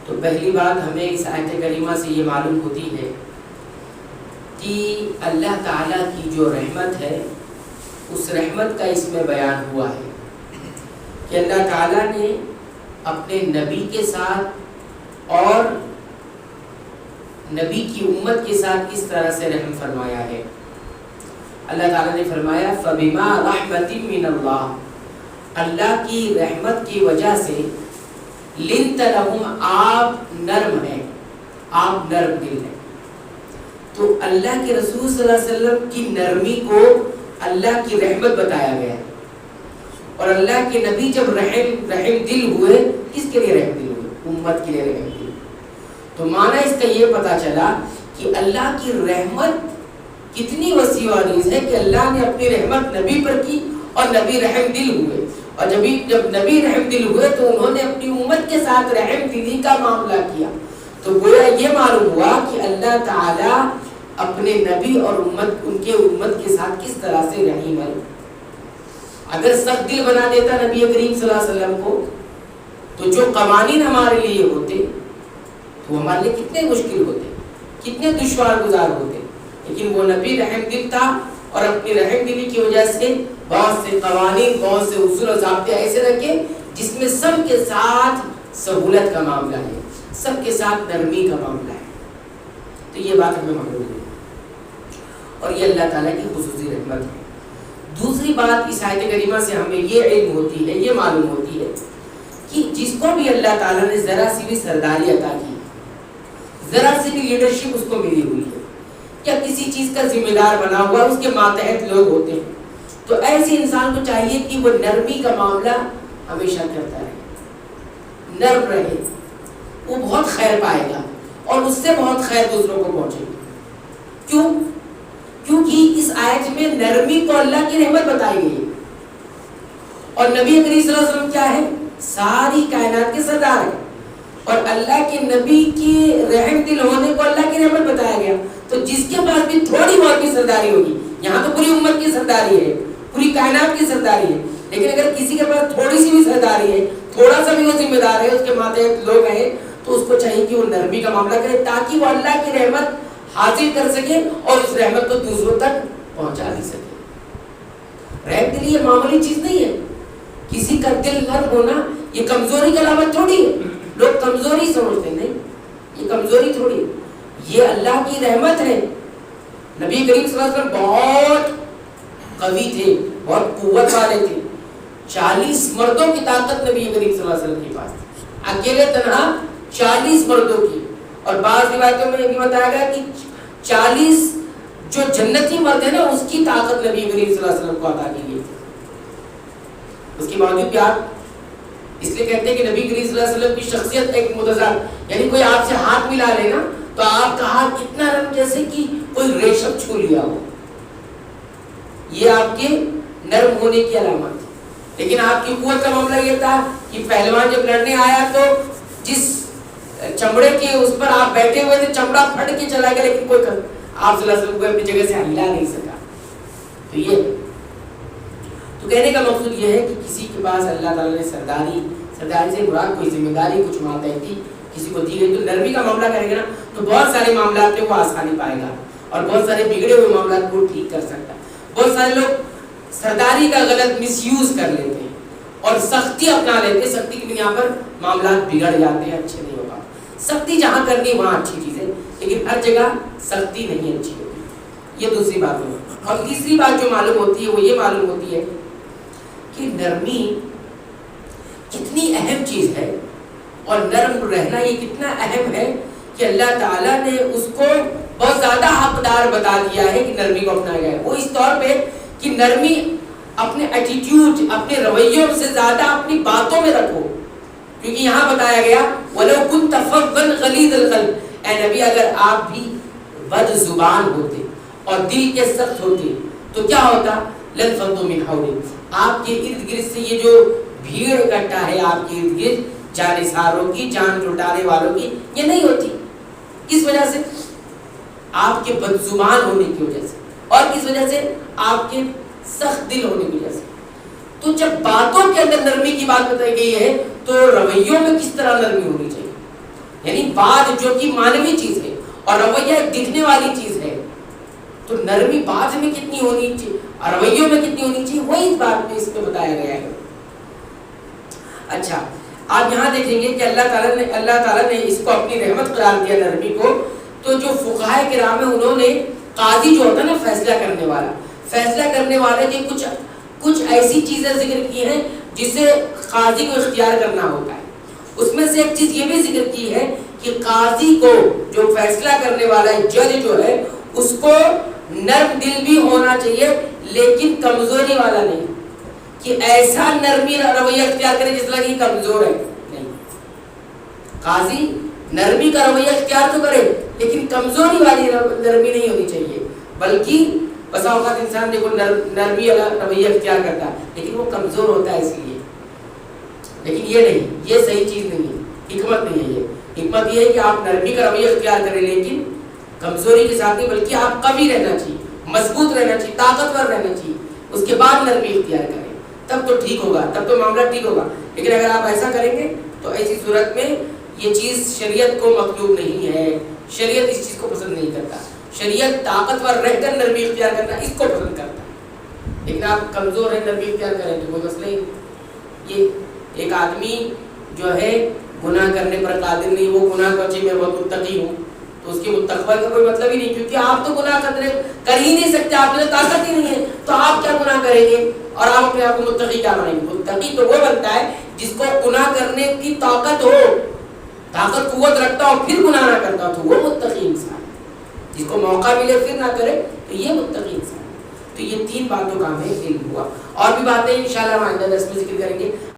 تو پہلی بات ہمیں اس آیت کریمہ سے یہ معلوم ہوتی ہے کہ اللہ تعالیٰ کی جو رحمت ہے اس رحمت کا اس میں بیان ہوا ہے کہ اللہ تعالیٰ نے اپنے نبی کے ساتھ اور نبی کی امت کے ساتھ کس طرح سے رحم فرمایا ہے. اللہ تعالیٰ نے فرمایا فَبِمَا رَحْمَةٍ مِّنَ اللَّهِ، اللہ کی رحمت کی وجہ سے لِنْتَ لَهُمْ، آپ نرم ہیں، آپ نرم دل ہیں. تو اللہ کے رسول صلی اللہ علیہ وسلم کی نرمی کو اللہ کی رحمت بتایا گیا ہے. اور اللہ کے نبی جب رحم دل ہوئے، کس کے لیے رحم دل ہوئے؟ امت کے لیے رحم دل. تو معنی اس کا یہ پتا چلا کہ اللہ کی رحمت کتنی وسیع و عریض ہے کہ اللہ نے اپنی رحمت نبی پر کی اور نبی رحم دل ہوئے. اور جب نبی رحم دل ہوئے تو انہوں نے اپنی امت کے ساتھ رحم دلی کا معاملہ کیا. تو گویا یہ معلوم ہوا کہ اللہ تعالیٰ اپنے نبی اور ان کے امت کے ساتھ کس طرح سے رحیم ہے. اگر سخت دل بنا دیتا نبی کریم صلی اللہ علیہ وسلم کو تو جو قوانین ہمارے لیے ہوتے تو ہمارے لیے کتنے مشکل ہوتے، کتنے دشوار گزار ہوتے. لیکن وہ نبی رحم دل تھا اور اپنی رحم دلی کی وجہ سے بہت سے قوانین، بہت سے اصول و ضابطے ایسے رکھے جس میں سب کے ساتھ سہولت کا معاملہ ہے، سب کے ساتھ نرمی کا معاملہ ہے. تو یہ بات ہمیں معلوم ہے اور یہ اللہ تعالیٰ کی خصوصی رحمت ہے. دوسری بات اس آیت کریمہ سے ہمیں یہ علم ہوتی ہے، یہ معلوم ہوتی ہے کہ جس کو بھی اللہ تعالیٰ نے ذرا سی بھی سرداری عطا کی، ذرا سی بھی لیڈرشپ اس کو ملی ہوئی ہے یا کسی چیز کا ذمہ دار بنا ہوا، اس کے ماتحت لوگ ہوتے ہیں، تو ایسے انسان کو چاہیے کہ وہ نرمی کا معاملہ ہمیشہ کرتا رہے، نرم رہے. وہ بہت خیر پائے گا اور اس سے بہت خیر دوسروں کو پہنچے گی. کیوں؟ کیونکہ اس آیت میں نرمی کو اللہ کی رحمت بتائی گئی ہے. اور نبی کریم صلی اللہ علیہ وسلم کیا ہے؟ ساری کائنات کے سردار ہیں اور اللہ کے نبی کی رحم دل ہونے کو اللہ کی رحمت بتایا گیا. تو جس کے پاس بھی تھوڑی بہت بھی سرداری ہوگی، یہاں تو پوری امت کی سرداری ہے، پوری کائنات کی سرداری ہے، لیکن اگر کسی کے پاس تھوڑی سی بھی سرداری ہے، تھوڑا سا بھی وہ ذمہ دار ہے، اس کے ماتحت لوگ ہیں، تو اس کو چاہیے کہ وہ نرمی کا معاملہ کرے تاکہ وہ اللہ کی رحمت حاصل کر سکے اور اس رحمت کو دوسروں تک پہنچا بھی سکے. رحم دلی یہ معمولی چیز نہیں ہے. کسی کا دل نرم ہونا یہ کمزوری کی علامت تھوڑی ہے. لوگ کمزوری سمجھتے نہیں، یہ کمزوری تھوڑی ہے، یہ اللہ کی رحمت ہے. نبی کریم صلی اللہ علیہ وسلم بہت قوی تھے، بہت قوت والے تھے. 40 مردوں کی طاقت نبی کریم صلی اللہ علیہ وسلم کے پاس تھی، اکیلے تنہا 40 مردوں کی. اور بعض روایتوں میں یہ بھی بتایا گیا کہ 40 جو جنتی مرد ہیں نا اس کی طاقت نبی کریم صلی اللہ علیہ وسلم کو عطا کی گئی. اس کے باوجود بھی آپ اس لیے کہتے ہیں کہ نبی کریم صلی اللہ علیہ وسلم کی شخصیت ایک متضاد، یعنی کوئی آپ سے ہاتھ ملا لینا تو آپ کا ہاتھ اتنا نرم جیسے کہ کوئی ریشم چھو لیا ہو. یہ آپ کے نرم ہونے کی علامت. لیکن آپ کی قوت کا معاملہ یہ تھا کہ پہلوان جب لڑنے آیا تو جس چمڑے کے اس پر آپ بیٹھے ہوئے تھے چمڑا پھٹ کے چلا گیا، لیکن کوئی آپ صلی اللہ علیہ وسلم کو اپنی جگہ سے ہلا نہیں سکا. تو یہ تو کہنے کا مقصود یہ ہے کہ کسی کے پاس اللہ تعالیٰ نے سرداری سے مراد کوئی ذمہ داری، کچھ ماتحتی کسی کو دی گئی، تو نرمی کا معاملہ کرے گا نا تو بہت سارے معاملات میں وہ آسانی پائے گا اور بہت سارے بگڑے ہوئے معاملات کو ٹھیک کر سکتا ہے. بہت سارے لوگ سرداری کا غلط مس یوز کر لیتے ہیں اور سختی اپنا لیتے ہیں. سختی کی بنیاد پر معاملات بگڑ جاتے ہیں، اچھے نہیں ہو پاتے. سختی جہاں کرنی وہاں اچھی چیز ہے، لیکن ہر جگہ سختی نہیں اچھی ہوتی. یہ دوسری بات ہے. اور تیسری بات جو معلوم ہوتی ہے وہ یہ معلوم ہوتی ہے کہ نرمی کتنی اہم چیز ہے اور نرم رہنا یہ کتنا اہم ہے کہ اللہ تعالیٰ نے اس کو بہت زیادہ حقدار بتا دیا ہے کہ نرمی کو اپنایا گیا ہے. وہ اس طور پہ کہ نرمی اپنے ایٹیٹیوڈ، اپنے رویوں سے زیادہ اپنی باتوں میں رکھو. کیونکہ یہاں بتایا گیا وَلَوْ كُنْتَ فَظًّا غَلِيظَ الْقَلْبِ، اے نبی اگر آپ بھی بد زبان ہوتے اور دل کے سخت ہوتے تو کیا ہوتا؟ لَنْفَضُّوا مِنْ حَوْلِكَ، آپ کے ارد گرد سے یہ جو بھیڑ اکٹھا ہے آپ کے ارد گرد جانثاروں کی، جان لٹانے والوں کی، یہ نہیں ہوتی. کس وجہ سے؟ آپ کے بد زبان ہونے کی وجہ سے. اور کس وجہ سے؟ آپ کے سخت دل ہونے کی وجہ سے. تو جب باتوں کے اندر نرمی کی بات بتائی گئی ہے تو رویوں میں کس طرح نرمی ہونی چاہیے، یعنی بات جو کہ معنوی چیز ہے اور رویہ ایک دکھنے والی چیز ہے، تو نرمی بات میں کتنی ہونی چاہیے اور رویوں میں کتنی ہونی چاہیے، وہی اس بات میں اس میں بتایا گیا ہے۔ اچھا آپ یہاں دیکھیں گے کہ اللہ تعالیٰ نے اس کو اپنی رحمت قرار دیا نرمی کو، تو جو فقہاء کرام ہیں انہوں نے قاضی جو ہوتا ہے نا فیصلہ کرنے والے کی کچھ ایسی چیزیں ذکر کی ہیں جسے قاضی کو اختیار کرنا ہوتا ہے۔ اس میں سے ایک چیز یہ بھی ذکر کی ہے کہ قاضی کو جو فیصلہ کرنے والا ہے، جج جو ہے، اس کو نرم دل بھی ہونا چاہیے لیکن کمزوری والا نہیں، کہ ایسا نرمی رویہ اختیار کرے جس طرح کہ کمزور ہے، نہیں۔ قاضی نرمی کا رویہ اختیار تو کرے لیکن کمزوری والی نرمی نہیں ہونی چاہیے، بلکہ بسا اوقات انسان دیکھو نرمی والا رویہ اختیار کرتا ہے لیکن وہ کمزور ہوتا ہے، اس لیے، لیکن یہ نہیں، یہ صحیح چیز نہیں ہے، حکمت نہیں ہے۔ یہ حکمت یہ ہے کہ آپ نرمی کا رویہ اختیار کریں لیکن کمزوری کے ساتھ نہیں، بلکہ آپ قوی رہنا چاہیے، مضبوط رہنا چاہیے، طاقتور رہنا چاہیے، اس کے بعد نرمی اختیار کریں، تب تو ٹھیک ہوگا، تب تو معاملہ ٹھیک ہوگا۔ لیکن اگر آپ ایسا کریں گے تو ایسی صورت میں یہ چیز شریعت کو مطلوب نہیں ہے، شریعت اس چیز کو پسند نہیں کرتا۔ شریعت طاقتور رہ کر نرمی اختیار کرنا اس کو پسند کرتا ہے، لیکن آپ کمزور ہیں نرمی اختیار کریں تو کوئی مسئلہ نہیں۔ یہ ایک آدمی جو ہے گناہ کرنے پر قادر نہیں، وہ گناہ کو میں بہت متقی ہوں، تو اس کی متقوی کا کوئی مطلب ہی نہیں، کیونکہ آپ تو گناہ کر ہی نہیں سکتے، آپ میں طاقت ہی نہیں ہے، تو آپ کیا گناہ کریں گے اور آپ اپنے آپ کو متقی کیا مانیں گے؟ متقی تو وہ بنتا ہے جس کو گناہ کرنے کی طاقت ہو، طاقت قوت رکھتا ہو پھر گناہ نہ کرتا ہو، تو وہ متقی انسان ہے۔ جس کو موقع ملے پھر نہ کرے تو یہ متقی انسان ہے۔ تو یہ تین باتوں کا ہمیں علم ہوا، اور بھی باتیں انشاءاللہ ہم آئندہ درس میں ذکر کریں گے۔